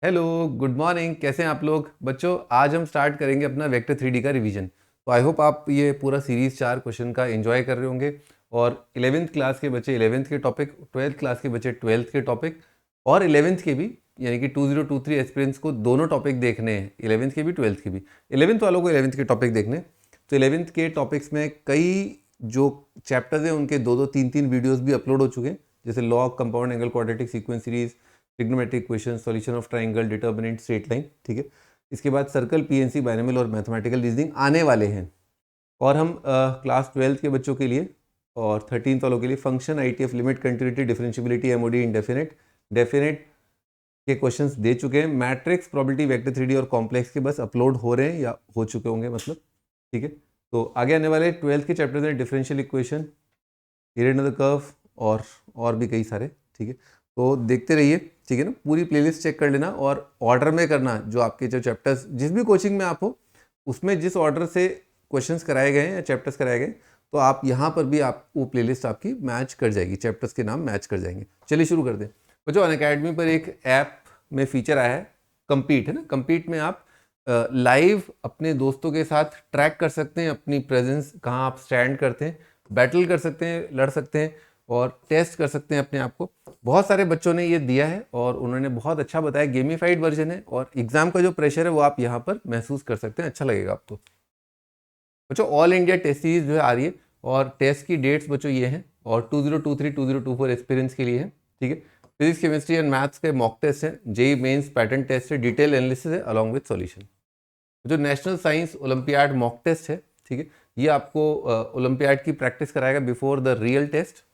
Hello, good morning. कैसे हैं आप लोग बच्चों? आज हम स्टार्ट करेंगे अपना वेक्टर 3D का रिवीजन। तो आई होप आप ये पूरा सीरीज 4 क्वेश्चन का एंजॉय कर रहे होंगे। और 11th क्लास के बच्चे 11th के टॉपिक, 12th क्लास के बच्चे 12th के टॉपिक और 11th के भी, यानी कि 2023 एस्पिरेंट्स को दोनों टॉपिक देखने हैं, 11th के भी 12th के भी। 11th वालों को 11th के टॉपिक देखने हैं। तो 11th के टॉपिक्स में कई जो चैप्टर्स हैं उनके दो दो तीन तीन वीडियोज़ भी अपलोड हो चुके हैं, जैसे log, compound angle, quadratic sequence series, trigonometric equation, solution of triangle, determinant, straight line. ठीक है, इसके बाद सर्कल, पीएनसी, बायनोमियल और मैथमेटिकल रीजनिंग आने वाले हैं। और हम क्लास 12th के बच्चों के लिए और 13th वालों के लिए function, ITF, limit, continuity, differentiability, MoD, indefinite, definite के क्वेश्चंस दे चुके हैं। मैट्रिक्स, प्रोबेबिलिटी, वेक्टर 3D और कॉम्प्लेक्स के बस अपलोड हो रहे हैं या हो चुके होंगे मतलब। ठीक है, तो आगे आने वाले 12th के चैप्टर्स हैं डिफरेंशियल इक्वेशन, इरेड कर्व और भी कई सारे। ठीक है, तो देखते रहिए। ठीक है ना, पूरी प्लेलिस्ट चेक कर लेना और ऑर्डर में करना। जो आपके जो चैप्टर्स, जिस भी कोचिंग में आप हो, उसमें जिस ऑर्डर से क्वेश्चंस कराए गए हैं या चैप्टर्स कराए गए, तो आप यहाँ पर भी आप वो प्लेलिस्ट आपकी मैच कर जाएगी, चैप्टर्स के नाम मैच कर जाएंगे। चलिए शुरू कर दें बच्चों। अनअकैडमी पर एक ऐप में फीचर आया है कंपीट, है ना। कंपीट में आप लाइव अपने दोस्तों के साथ ट्रैक कर सकते हैं अपनी प्रेजेंस, कहाँ आप स्टैंड करते हैं, बैटल कर सकते हैं, लड़ सकते हैं और टेस्ट कर सकते हैं अपने आप को। बहुत सारे बच्चों ने ये दिया है और उन्होंने बहुत अच्छा बताया। गेमिफाइड वर्जन है और एग्जाम का जो प्रेशर है वो आप यहाँ पर महसूस कर सकते हैं, अच्छा लगेगा आपको। बच्चों ऑल इंडिया टेस्ट सीरीज जो है आ रही है और टेस्ट की डेट्स बच्चों ये हैं और 2023 2024 एक्सपीरियंस के लिए है। ठीक है, फिजिक्स, केमिस्ट्री एंड मैथ्स के मॉक टेस्ट है, जेई मेंस पैटर्न टेस्ट है, डिटेल एनालिसिस है अलॉन्ग विद सॉल्यूशन। जो national science olympiad mock test है, ठीक है, ये आपको ओलंपियाड की प्रैक्टिस कराएगा बिफोर द रियल टेस्ट।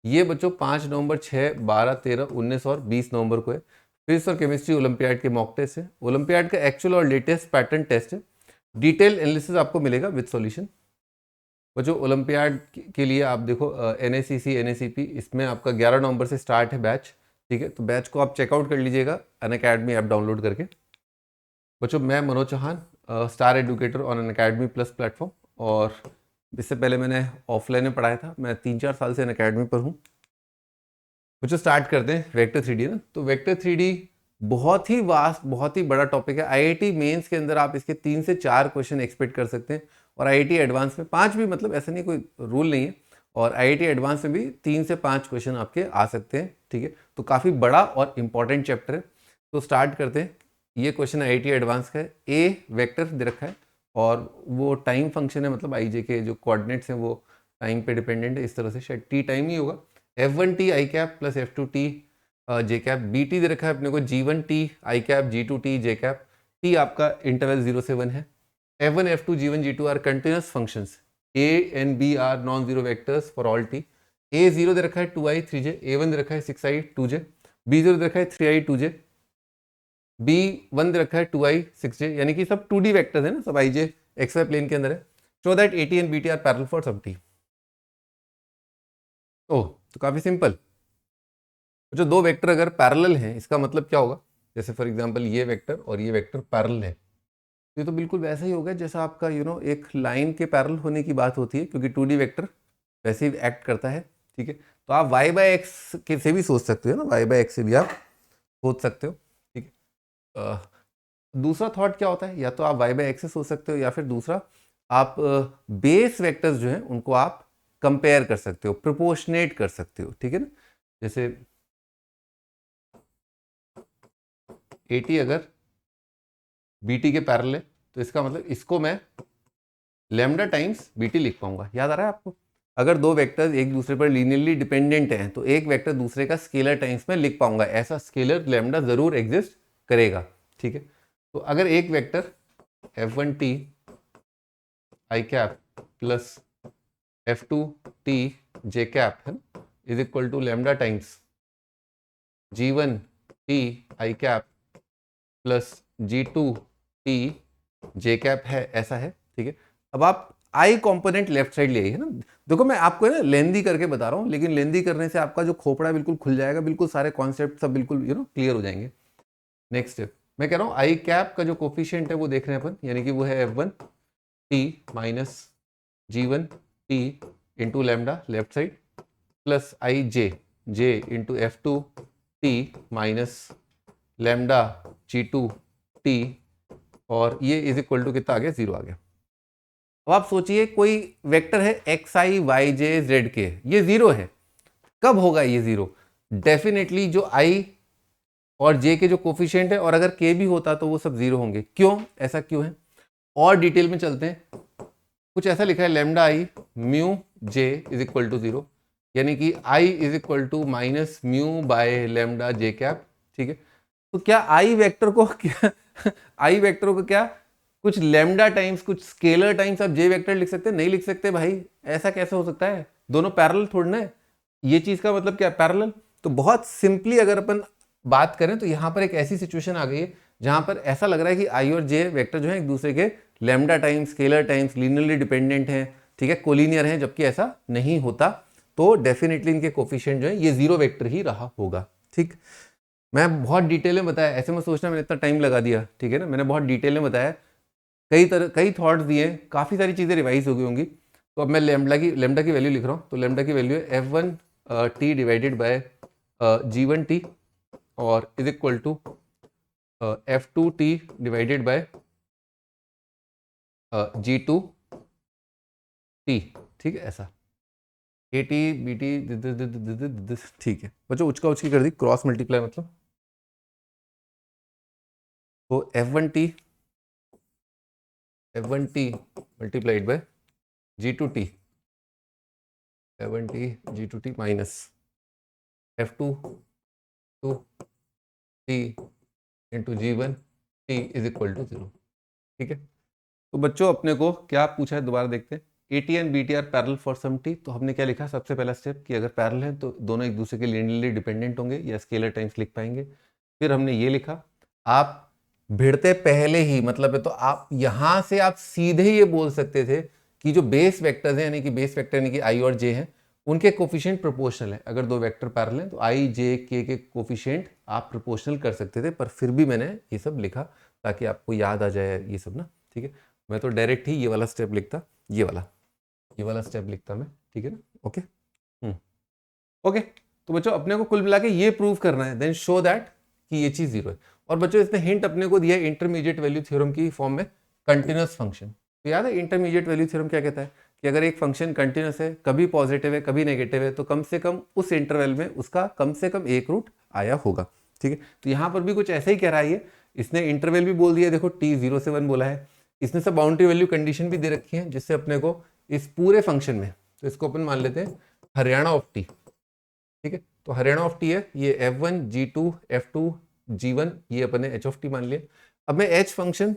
ये बच्चों 5 नवंबर, 6, 12, 13, 19 और 20 नवंबर को है। फिजिक्स और केमिस्ट्री ओलंपियाड के मॉक टेस्ट है, ओलंपियाड का एक्चुअल और लेटेस्ट पैटर्न टेस्ट है, डिटेल एनालिसिस आपको मिलेगा विद सॉल्यूशन। बच्चों ओलंपियाड के लिए आप देखो NACC, NACP, इसमें आपका 11 नवंबर से स्टार्ट है बैच। ठीक है, तो बैच को आप चेकआउट कर लीजिएगा अनअकैडमी ऐप डाउनलोड करके। बच्चों मैं Manoj Chauhan, star educator on Unacademy plus platform, और इससे पहले मैंने ऑफलाइन में पढ़ाया था। मैं 3-4 साल से अनअकैडमी पर हूँ। बच्चों स्टार्ट करते हैं वेक्टर 3D ना। तो वेक्टर 3D बहुत ही वास्ट, बहुत ही बड़ा टॉपिक है। IIT मेंस के अंदर आप इसके 3 से 4 क्वेश्चन एक्सपेक्ट कर सकते हैं और IIT एडवांस में 5 भी, मतलब ऐसा नहीं, कोई रूल नहीं है। और IIT एडवांस में भी 3 से 5 क्वेश्चन आपके आ सकते हैं। ठीक है, तो काफ़ी बड़ा और इंपॉर्टेंट चैप्टर है। तो स्टार्ट करते हैं। ये क्वेश्चन IIT एडवांस का है। ए वेक्टर दे रखा है और वो टाइम फंक्शन है, मतलब IJ के जो कोऑर्डिनेट्स हैं वो टाइम पे डिपेंडेंट है। इस तरह से शायद टी टाइम ही होगा। F1T i cap plus F2T j cap. BT दे रखा है अपने को G1T i cap, G2T j cap. T आपका इंटरवल 0 से 1 है। F1, F2, G1, G2 are continuous functions. A and B are non zero vectors for all T। A0 दे रखा है 2i 3j, A1 दे रखा है 6i 2j, B0 दे रखा है 3i 2j, B1 दे रखा है 2i 6j, यानी कि सब 2D वेक्टर्स है ना, सब ij xy प्लेन के अंदर है। Show that AT and BT are parallel for some T। Oh, तो काफी सिंपल। जो दो वेक्टर अगर पैरेलल हैं इसका मतलब क्या होगा? जैसे फॉर एग्जांपल ये वेक्टर और ये वेक्टर पैरेलल है, ये तो बिल्कुल वैसा ही होगा जैसा आपका एक लाइन के पैरेलल होने की बात होती है, क्योंकि 2D वेक्टर वैसे ही एक्ट करता है। ठीक है, तो आप y/x के से भी सोच सकते हो ना, y/x से भी आप सोच सकते हो। ठीक है, दूसरा थॉट क्या होता है, या तो आप y/x से सोच सकते हो या फिर दूसरा आप बेस वेक्टर्स जो हैं उनको आप कंपेयर कर सकते हो, प्रोपोर्शनेट कर सकते हो। ठीक है ना, जैसे AT अगर BT के पैरेलल है तो इसका मतलब इसको मैं लैम्डा टाइम्स BT लिख पाऊंगा। याद आ रहा है आपको? अगर दो वेक्टर्स एक दूसरे पर लीनियरली डिपेंडेंट हैं तो एक वेक्टर दूसरे का स्केलर टाइम्स में लिख पाऊंगा। ऐसा स्केलर लैम्डा जरूर एग्जिस्ट करेगा। ठीक है, तो अगर एक vector F1T i cap plus F2T j cap है is equal to lambda times G1T i cap plus G2T j cap है, ऐसा है। ठीक है, अब आप आई कंपोनेंट लेफ्ट साइड ले आइए ना। देखो मैं आपको ना लेंदी करके बता रहा हूँ, लेकिन लेंदी करने से आपका जो खोपड़ा है बिल्कुल खुल जाएगा, बिल्कुल सारे कॉन्सेप्ट सब बिल्कुल क्लियर हो जाएंगे। नेक्स्ट स्टेप मैं कह रहा हूँ, आई कैप का जो कोफिशिएंट है वो देख रहे हैं अपन, यानी कि वो है F1T minus G1T into lambda left side plus I J into F2T minus lambda G2T और ये इज इक्वल टू कितना आ गया, 0 आ गया। अब आप सोचिए कोई वेक्टर है xi yj zk, ये 0 है, कब होगा ये 0? डेफिनेटली जो i और j के जो कोफिशिएंट है और अगर k भी होता तो वो सब 0 होंगे। क्यों, ऐसा क्यों है? और डिटेल में चलते हैं। कुछ ऐसा लिखा है lambda i mu j is equal to 0, यानी कि i is equal to minus mu by lambda j cap. ठीक है, तो क्या i वेक्टर को क्या i वेक्टर को क्या कुछ लैम्डा टाइम्स कुछ स्केलर टाइम्स आप j वेक्टर लिख सकते हैं? नहीं लिख सकते भाई, ऐसा कैसे हो सकता है? दोनों पैरेलल थोड़ी ना है। ये चीज का मतलब क्या, पैरेलल। तो बहुत सिंपली अगर अपन बात करें तो यहां पर एक ऐसी सिचुएशन आ गई है जहां पर ऐसा लग रहा है कि i और j वेक्टर जो है एक दूसरे के lambda times scalar times linearly dependent हैं, ठीक है, कोलिनियर हैं, जबकि ऐसा नहीं होता। तो डेफिनेटली इनके कोफिशिएंट जो है ये 0 वेक्टर ही रहा होगा। ठीक, मैं बहुत डिटेल में बताया, ऐसे में सोचना मैंने इतना टाइम लगा दिया, ठीक है ना, मैंने बहुत डिटेल में बताया, कई थॉट्स दिए, काफ़ी सारी चीज़ें रिवाइज हो गई होंगी। तो अब मैं लेमडा की वैल्यू लिख रहा हूँ। तो लेमडा की वैल्यू है f1t डिवाइडेड बाय g1t और is equal to f2t divided by g2t। ठीक है, ऐसा ए टी बी टी, ठीक है बच्चों, उचका उचकी कर दी, क्रॉस मल्टीप्लाई मतलब। तो f1t multiplied by g2t, f1t g2t minus f2t into g1t is equal to 0। ठीक है, तो बच्चों अपने को क्या पूछा है दोबारा देखते हैं। A T and B T are parallel for some T. तो हमने क्या लिखा, सबसे पहला स्टेप कि अगर पैरल है तो दोनों एक दूसरे के लीनियरली डिपेंडेंट होंगे या स्केलर टाइम्स लिख पाएंगे। फिर हमने ये लिखा, आप भिड़ते पहले ही मतलब है तो आप यहां से आप सीधे ये बोल सकते थे कि जो बेस वेक्टर्स हैं, यानी कि बेस वेक्टर यानी कि आई और जे हैं, उनके कोफिशिएंट प्रोपोर्शनल है। अगर दो वेक्टर पैरेलल हैं तो आई जे के कोफिशिएंट आप प्रोपोर्शनल कर सकते थे, पर फिर भी मैंने ये सब लिखा ताकि आपको याद आ जाए ये सब ना। ठीक है, मैं तो डायरेक्ट ही ये वाला स्टेप लिखता, ये वाला स्टेप लिखता मैं। ठीक है ना, ओके। ओके, तो बच्चों अपने को कुल मिला के ये प्रूव करना है, देन शो दैट कि ये चीज 0 है। और बच्चों इसने हिंट अपने को दिया इंटरमीडिएट वैल्यू थ्योरम की फॉर्म में, कंटिन्यूअस फंक्शन। तो याद है इंटरमीडिएट वैल्यू थ्योरम क्या कहता है कि अगर एक फंक्शन कंटिन्यूअस है, कभी पॉजिटिव है कभी नेगेटिव है, तो कम से कम उस इंटरवल में उसका कम से कम एक रूट आया होगा। ठीक है, तो यहाँ पर भी कुछ ऐसा ही कह रहा है ये, इसने इंटरवल भी बोल दिया, देखो t 0 से 1 बोला है, इसने सब बाउंड्री वैल्यू कंडीशन भी दे रखी है, जिससे अपने को इस पूरे फंक्शन में, तो इसको अपन मान लेते हैं हरियाणा ऑफ टी। ठीक है, तो हरियाणा ऑफ टी है ये f1 g2 f2 g1, ये अपन ने h ऑफ टी मान लिया। अब मैं h फंक्शन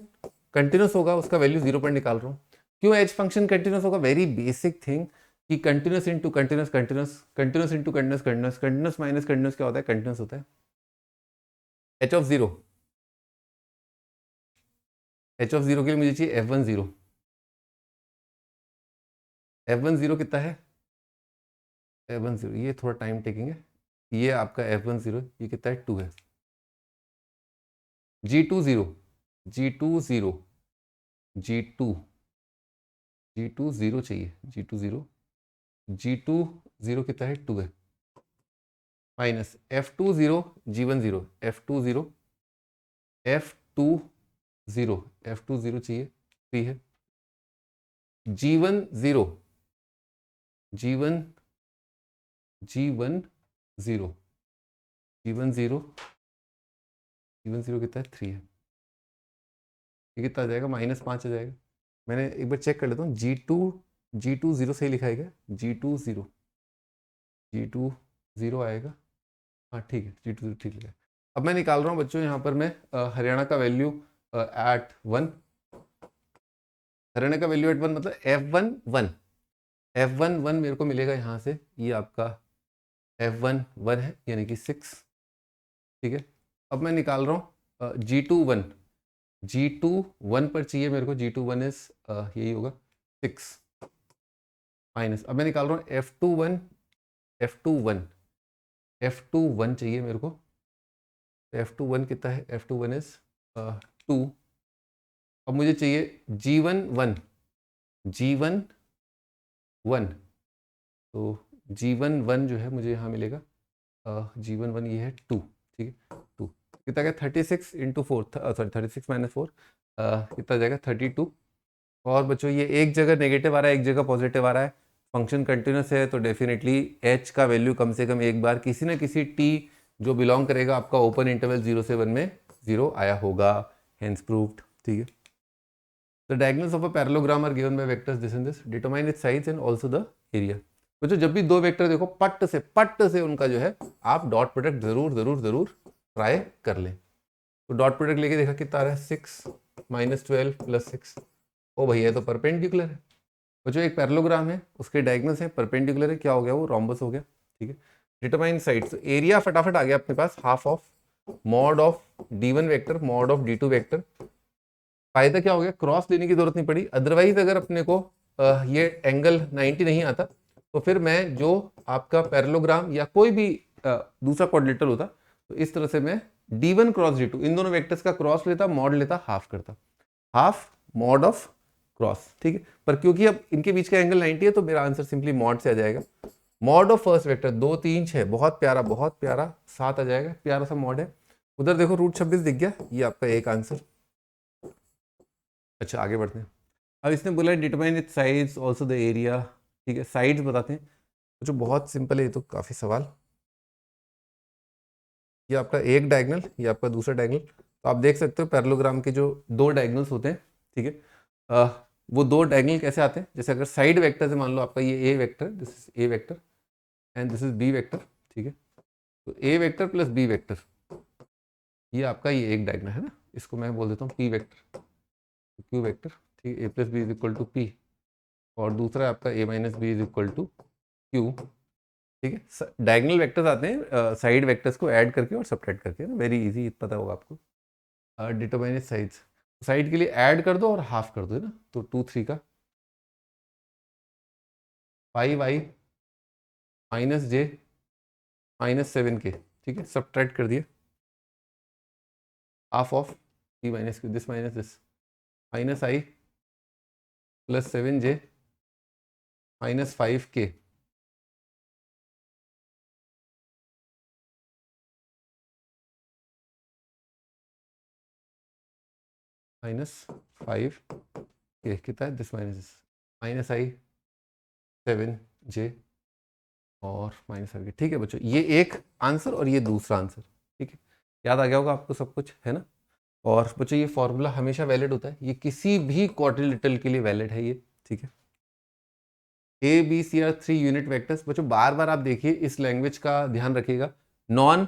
कंटिन्यूस होगा उसका वैल्यू 0 पर निकाल रहा हूँ। क्यों h फंक्शन कंटिन्यूस होगा? वेरी बेसिक थिंग कि continuous into continuous continuous continuous into continuous continuous continuous minus continuous क्या होता है? कंटिन्यूस होता है। h ऑफ 0, h ऑफ 0 के लिए मुझे चाहिए f1 0। f1 0 कितना है? f1 0 ये थोड़ा टाइम टेकिंग है, ये आपका f1 0 ये कितना है? 2 है। g2 0, g2 0, g2 g2 0 चाहिए, g2 0, g2 0 कितना है? 2 है, minus f2 0 g1 0, f2 0 f2 0 f2 0 चाहिए, 3 है। g1 0 g1 g1 0 g1 0 g1 0 कितना है? 3 है। ये कितना आ जाएगा? -5 आ जाएगा। मैंने एक बार चेक कर लेता हूँ, g2 0 सही लिखा है, g2 0 आएगा, हाँ ठीक है, g2 0 ठीक लिखा है। अब मैं निकाल रहा हूँ बच्चों यहाँ पर मैं हरियाणा का वैल्यू एट 1, हरियाणा का वैल्यू एट 1 मतलब f1 1 मेरे को मिलेगा यहाँ से, ये आपका f1 1 है यानी कि 6। ठीक है, अब मैं निकाल रहा हूँ g2 1 पर चाहिए मेरे को, g2 1 इज यही होगा 6 माइनस, अब मैं निकाल रहा हूँ f2 1 चाहिए मेरे को, f2 1 कितना है? f2 1 is 2। अब मुझे चाहिए g1 1, तो g1 1 जो है मुझे यहाँ मिलेगा, g1 1 ये है 2, ठीक है 2। कितना गया 36 इंटू 4, सॉरी 36 माइनस 4 कितना जाएगा 32। और बच्चों ये एक जगह नेगेटिव आ रहा है, एक जगह पॉजिटिव आ रहा है, फंक्शन कंटिन्यूस है, तो डेफिनेटली h का वैल्यू कम से कम एक बार किसी ना किसी t जो बिलोंग करेगा आपका ओपन इंटरवल 0 से 1 में 0 आया होगा, हेंस प्रूव्ड। ठीक है, the diagonals of a parallelogram are given by vectors this and this, determine its sides and also the area. बच्चों जब भी दो वेक्टर देखो पट्ट से उनका जो है आप डॉट प्रोडक्ट जरूर जरूर जरूर ट्राई कर लें। तो डॉट प्रोडक्ट लेके देखा कितना आ रहा है 6 माइनस 12 प्लस 6, ओ भैया ये तो परपेंडिकुलर है। बच्चों एक पैरेललोग्राम है, उसके डायगोनल्स है, परपेंडिकुलर है, क्या हो गया वो रोम्बस हो गया। ठीक है, डिटरमाइन साइड्स, एरिया फटाफट आ गया अपने पास, half of mod of d1 vector mod of d2 vector. फायदा क्या हो गया, क्रॉस लेने की जरूरत नहीं पड़ी, अदरवाइज अगर अपने को ये एंगल 90 नहीं आता तो फिर मैं जो आपका पैरेललोग्राम या कोई भी दूसरा क्वाड्रिलेटरल होता तो इस तरह से मैं d1 क्रॉस d2 इन दोनों वेक्टर्स का क्रॉस लेता, मॉड लेता, हाफ करता, हाफ मॉड ऑफ क्रॉस। ठीक है, पर क्योंकि अब इनके बीच का एंगल 90 है तो मेरा आंसर सिंपली मॉड से आ जाएगा। मॉड ऑफ फर्स्ट वेक्टर 2 3 6, बहुत प्यारा 7 आ जाएगा, प्यारा सा मॉड है। उधर देखो रूट 26 दिख गया, ये आपका एक आंसर। अच्छा आगे बढ़ते हैं, अब इसने बोला determine it sides also the area. ठीक है, साइड्स बताते हैं, जो बहुत सिंपल है, ये तो काफ़ी सवाल। ये आपका एक डायगोनल, ये आपका दूसरा डायगोनल, तो आप देख सकते हो पैरेललोग्राम के जो दो डायगोनल्स होते हैं, ठीक है, वो दो डायगोनल कैसे आते हैं, जैसे अगर साइड वेक्टर से मान लो आपका ये A vector, this is A vector and this is B vector. ठीक है, तो A vector plus B vector, ये आपका ये एक डायगोनल है ना, इसको मैं बोल देता हूँ पी वेक्टर, क्यू वेक्टर। ठीक है, A plus B is equal to P, और दूसरा आपका A minus B is equal to Q. ठीक है, डायगोनल वेक्टर्स आते हैं साइड वेक्टर्स को ऐड करके और सब्ट्रैक्ट करके ना, वेरी इजी, पता होगा आपको। डिटरमाइन साइड्स, साइड के लिए ऐड कर दो और हाफ कर दो, है ना, तो 2 3 का 5i माइनस जे माइनस 7 के। ठीक है, सब्ट्रैक्ट कर दिए, half of P minus Q, this minus this, minus I plus 7j minus 5k, minus 5k कितना है, this minus this, minus I 7j और माइनस 5k। ठीक है बच्चों, ये एक आंसर और ये दूसरा आंसर। ठीक है, याद आ गया होगा आपको सब कुछ, है ना। और बच्चों ये फॉर्मूला हमेशा वैलिड होता है, ये किसी भी क्वाड्रिलेटरल के लिए वैलिड है ये। ठीक है, A B C are 3 unit vectors. बच्चों बार बार आप देखिए, इस लैंग्वेज का ध्यान रखिएगा, नॉन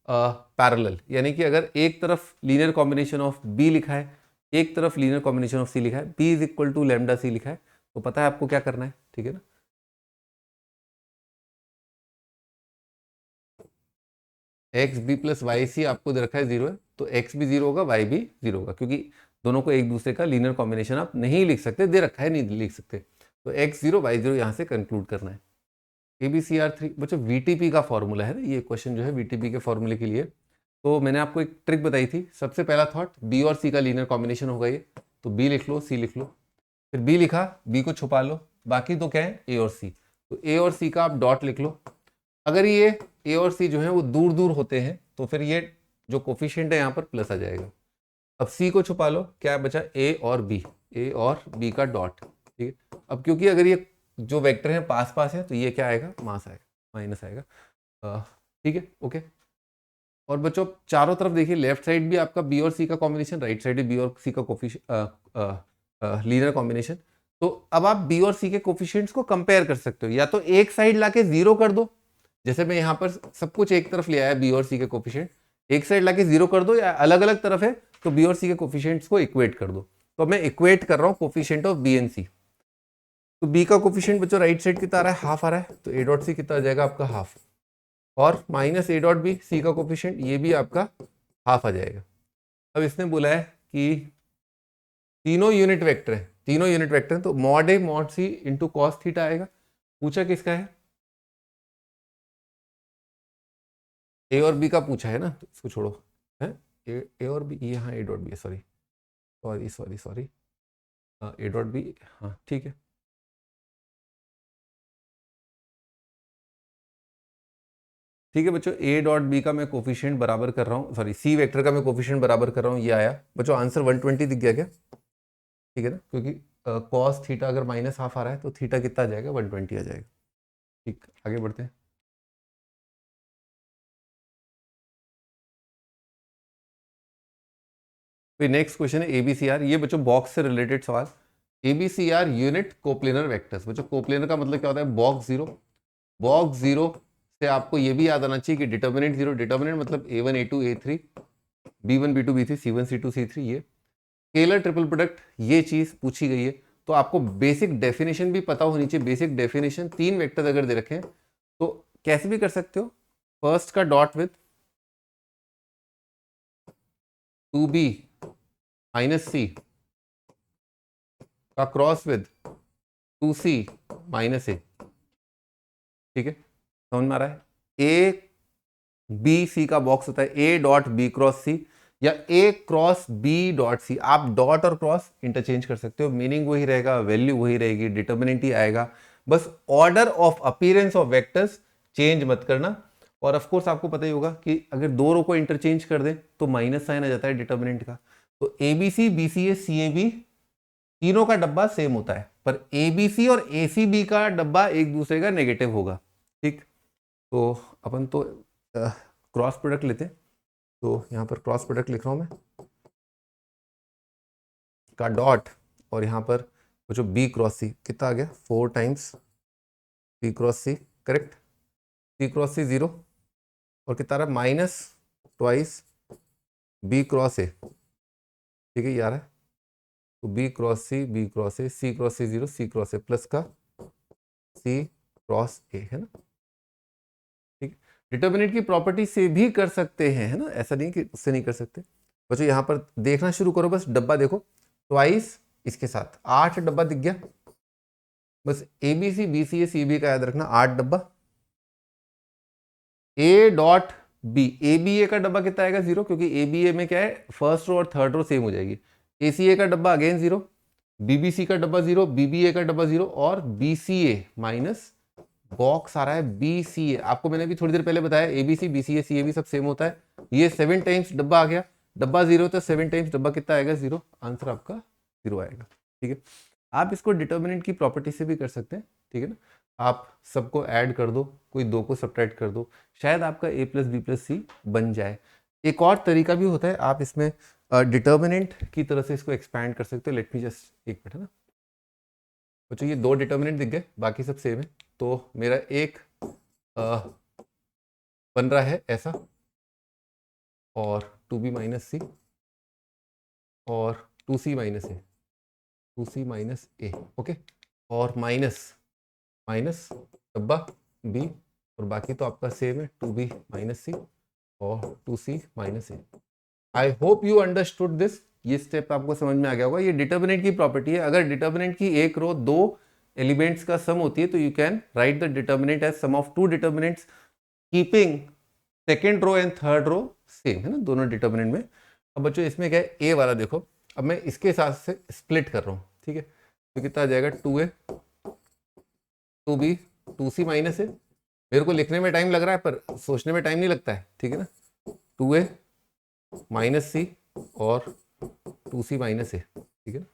पैरेलल, यानी कि अगर एक तरफ लीनियर कॉम्बिनेशन ऑफ बी लिखा है, एक तरफ लीनियर कॉम्बिनेशन ऑफ सी लिखा है, B is equal to lambda C लिखा है, तो पता है आपको क्या करना है। ठीक है ना, x B plus y C आपको दे रखा है 0 है, तो एक्स भी 0 होगा, वाई भी 0 होगा, क्योंकि दोनों को एक दूसरे का लीनियर कॉम्बिनेशन आप नहीं लिख सकते, दे रखा है नहीं लिख सकते, तो एक्स 0 वाई 0 यहाँ से कंक्लूड करना है। ए बी सी आर 3, बच्चों वीटीपी का फॉर्मूला है ना, ये क्वेश्चन जो है वीटीपी के फॉर्मूले के लिए। तो मैंने आपको एक ट्रिक बताई थी, सबसे पहला थॉट बी और सी का लीनियर कॉम्बिनेशन होगा ये, तो बी लिख लो, सी लिख लो, फिर बी लिखा, बी को छुपा लो, बाकी तो क्या है ए और सी, तो ए और सी का आप डॉट लिख लो। अगर ये ए और सी जो है वो दूर दूर होते हैं तो फिर ये जो कोफिशिएंट है यहाँ पर प्लस आ जाएगा। अब सी को छुपा लो, क्या बचा, ए और बी, ए और बी का डॉट। ठीक है, अब क्योंकि अगर ये जो वेक्टर है पास पास है तो ये क्या आएगा, मास आएगा, माइनस आएगा। ठीक है, ओके। और बच्चों चारों तरफ देखिए, लेफ्ट साइड भी आपका बी और सी का कॉम्बिनेशन, राइट साइड भी बी और सी का लीनियर कॉम्बिनेशन। तो अब आप बी और सी के कोफिशिएंट्स को कंपेयर कर सकते हो, या तो एक साइड लाके 0 कर दो, जैसे मैं यहाँ पर सब कुछ एक तरफ ले आया बी और सी के कोफिशिएंट, एक साइड लाके 0 कर दो, या अलग अलग तरफ है तो बी और सी के कोफिशिएंट्स को इक्वेट कर दो। तो मैं इक्वेट कर रहा हूँ कोफिशिएंट ऑफ बी एंड सी, तो बी का कोफिशिएंट बच्चों राइट साइड कितना आ रहा है, हाफ आ रहा है, तो ए डॉट सी कितना आ जाएगा आपका हाफ, और माइनस ए डॉट बी, सी का कोफिशिएंट ये भी आपका हाफ आ जाएगा। अब इसने बोला है कि तीनों यूनिट वेक्टर है, तीनों यूनिट वेक्टर है, तो mod A mod C into cos theta आएगा। पूछा किसका है, ए और बी का पूछा है ना, तो इसको छोड़ो, है ए और बी, यहाँ ए डॉट बी है, sorry sorry sorry sorry, A dot B, हाँ ठीक है। ठीक है बच्चों, ए डॉट बी का मैं कोफिशिएंट बराबर कर रहा हूँ, सॉरी सी वेक्टर का मैं कोफिशिएंट बराबर कर रहा हूँ, ये आया बच्चों आंसर 120 दिख गया क्या? ठीक है ना, क्योंकि कॉस थीटा अगर माइनस हाफ आ रहा है तो थीटा कितना आ जाएगा? 120 आ जाएगा। ठीक, आगे बढ़ते हैं। फिर नेक्स्ट क्वेश्चन है एबीसीआर, ये बच्चों बॉक्स से रिलेटेड सवाल। एबीसीआर यूनिट कोप्लेनर वेक्टर्स। बच्चों कोप्लेनर का मतलब क्या होता है? Box zero. बॉक्स जीरो से आपको ये भी याद आना चाहिए कि डिटर्मिनेंट जीरो, डिटर्मिनेंट मतलब a1 a2 a3 b1 b2 b3 c1 c2 c3, ये स्केलर ट्रिपल प्रोडक्ट, ये चीज पूछी गई है। तो आपको बेसिक डेफिनेशन भी पता होनी चाहिए। बेसिक डेफिनेशन, तीन वेक्टर अगर दे रखे हैं तो कैसे भी कर सकते हो। फर्स्ट का डॉट विथ 2b माइनस सी का क्रॉस विद 2c माइनस ए। ठीक है, समझ में आ रहा है? ए बी सी का बॉक्स होता है ए डॉट बी क्रॉस सी या ए क्रॉस बी डॉट सी। आप डॉट और क्रॉस इंटरचेंज कर सकते हो, मीनिंग वही रहेगा, वैल्यू वही रहेगी, डिटर्मिनेंट ही आएगा। बस order of appearance of vectors change मत करना। और ऑफ कोर्स आपको पता ही होगा कि अगर दो रो को इंटरचेंज कर दें तो माइनस साइन आ जाता है डिटर्मिनेंट का। तो A B C, B C A, C A B तीनों का डब्बा सेम होता है, पर ए बी सी और ए सी बी का डब्बा एक दूसरे का नेगेटिव होगा। ठीक, तो अपन तो क्रॉस प्रोडक्ट लेते हैं। तो यहाँ पर क्रॉस प्रोडक्ट लिख रहा हूँ मैं का डॉट, और यहाँ पर वो जो बी क्रॉस सी कितना आ गया? 4 times B cross C, correct. C cross C 0 और कितना आ रहा है? Minus twice B cross A. ठीक है, ये आ रहा है। तो B cross C, B cross A, C cross C 0, C cross A plus का सी क्रॉस ए, है ना? ठीक, डिटर्मिनेंट की प्रॉपर्टी से भी कर सकते हैं, है ना? ऐसा नहीं कि उससे नहीं कर सकते। बच्चों यहाँ पर देखना शुरू करो, बस डब्बा देखो, ट्वाइस इसके साथ 8 डब्बा दिख गया। बस A B C B C A C B का याद रखना, 8 डब्बा। A dot B, A B A का डब्बा कितना आएगा? 0, क्योंकि ए बी ए में क्या है, फर्स्ट रो और थर्ड रो सेम हो जाएगी। ए सी ए का डब्बा अगेन 0, बी बी सी का डब्बा 0, बी बी ए का डब्बा 0 और बी सी ए माइनस बॉक्स आ रहा है बी सी ए। आपको मैंने भी थोड़ी देर पहले बताया A B C B C A C A B सब सेम होता है। ये 7 टाइम्स डब्बा आ गया, डब्बा 0 तो 7 टाइम्स डब्बा कितना आएगा? 0। आंसर आपका 0 आएगा। ठीक है, आप इसको डिटर्मिनेंट की प्रॉपर्टी से भी कर सकते हैं। ठीक है ना, आप सबको ऐड कर दो, कोई दो को सब्ट्रैक्ट कर दो, शायद आपका a प्लस बी प्लस सी बन जाए। एक और तरीका भी होता है, आप इसमें डिटर्मिनेंट की तरह से इसको एक्सपैंड कर सकते हो। लेट मी जस्ट एक मिनट, है ना बच्चों, ये 2 डिटर्मिनेंट दिख गए, बाकी सब सेम है। तो मेरा एक बन रहा है ऐसा, और 2b माइनस सी और 2c माइनस ए, 2c माइनस ए, ओके, और माइनस माइनस डब्बा बी, और बाकी तो आपका सेम है, 2b माइनस सी और 2c minus A. I hope you understood this. ये स्टेप आपको समझ में आ गया होगा। ये डिटर्मिनेंट की प्रॉपर्टी है। अगर डिटर्मिनेंट की एक रो दो एलिमेंट्स का सम होती है तो you can write the determinant as sum of 2 determinants keeping second row and third row same, है ना, दोनों डिटर्मिनेंट में। अब बच्चों इसमें क्या है, ए वाला देखो, अब मैं इसके हिसाब से स्प्लिट कर रहा हूँ। ठीक है, तो कितना आ जाएगा? 2a 2b 2c माइनस ए। मेरे को लिखने में टाइम लग रहा है पर सोचने में टाइम नहीं लगता है। ठीक है ना, 2a माइनस सी और 2c माइनस ए। ठीक है ना,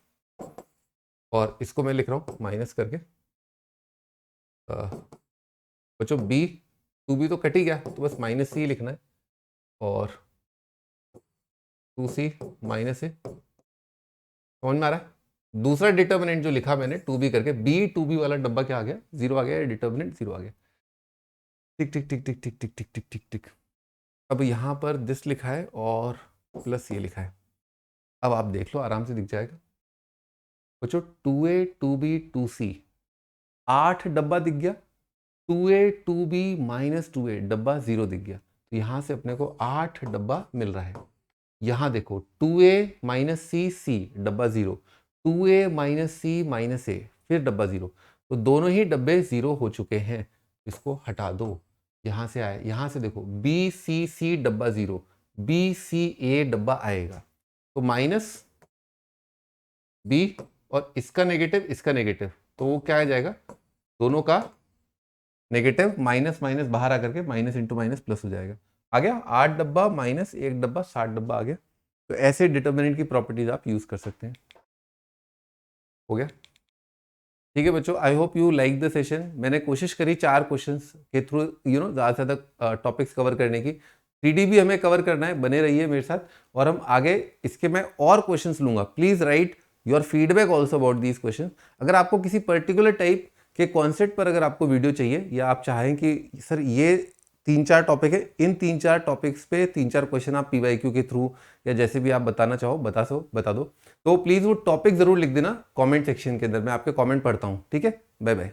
और इसको मैं लिख रहा हूँ माइनस करके। बच्चों b 2b तो कट ही गया, तो बस माइनस सी लिखना है, और 2c माइनस ए। समझ में आ रहा है? दूसरा डिटर्मिनेंट जो लिखा मैंने 2b करके, b 2b वाला डब्बा क्या आ गया? 0 आ गया, डिटर्मिनेंट 0 आ गया। टिक टिक टिक टिक टिक टिक टिक टिक टिक टिक। अब यहाँ पर दिस लिखा है और प्लस ये लिखा है। अब आप देख लो, आराम से दिख जाएगा बच्चों। 2a 2b 2c 8 डब्बा दिख गया, 2a 2b माइनस 2a डब्बा 0 दिख गया। तो यहाँ से अपने को 8 डब्बा मिल रहा है। यहाँ देखो 2a माइनस सी सी डब्बा 0, 2a माइनस सी माइनस ए फिर डब्बा 0। तो दोनों ही डब्बे 0 हो चुके हैं, इसको हटा दो। यहाँ से आए, यहाँ से देखो बी सी सी डब्बा 0, बी सी ए डब्बा आएगा, तो माइनस बी और इसका नेगेटिव इसका नेगेटिव, तो वो क्या आ जाएगा? दोनों का नेगेटिव माइनस माइनस बाहर आकर के माइनस इंटू माइनस प्लस हो जाएगा। आ गया 8 डब्बा माइनस 1 डब्बा 60 डब्बा आ गया। तो ऐसे डिटर्मिनेंट की प्रॉपर्टीज आप यूज कर सकते हैं। हो गया? ठीक है बच्चों, I hope you like the session. मैंने कोशिश करी 4 क्वेश्चंस के थ्रू ज़्यादा से ज़्यादा टॉपिक्स कवर करने की। 3D भी हमें कवर करना है, बने रहिए मेरे साथ और हम आगे इसके मैं और क्वेश्चंस लूंगा। Please write your feedback also about these question. अगर आपको किसी पर्टिकुलर टाइप के कॉन्सेप्ट पर अगर आपको वीडियो चाहिए या आप चाहें कि सर ये 3-4 टॉपिक है, इन 3-4 टॉपिक्स पे 3-4 क्वेश्चन आप PYQ के थ्रू या जैसे भी आप बताना चाहो बता दो। तो प्लीज़ वो टॉपिक ज़रूर लिख देना कमेंट सेक्शन के अंदर, मैं आपके कमेंट पढ़ता हूँ। ठीक है, बाय बाय।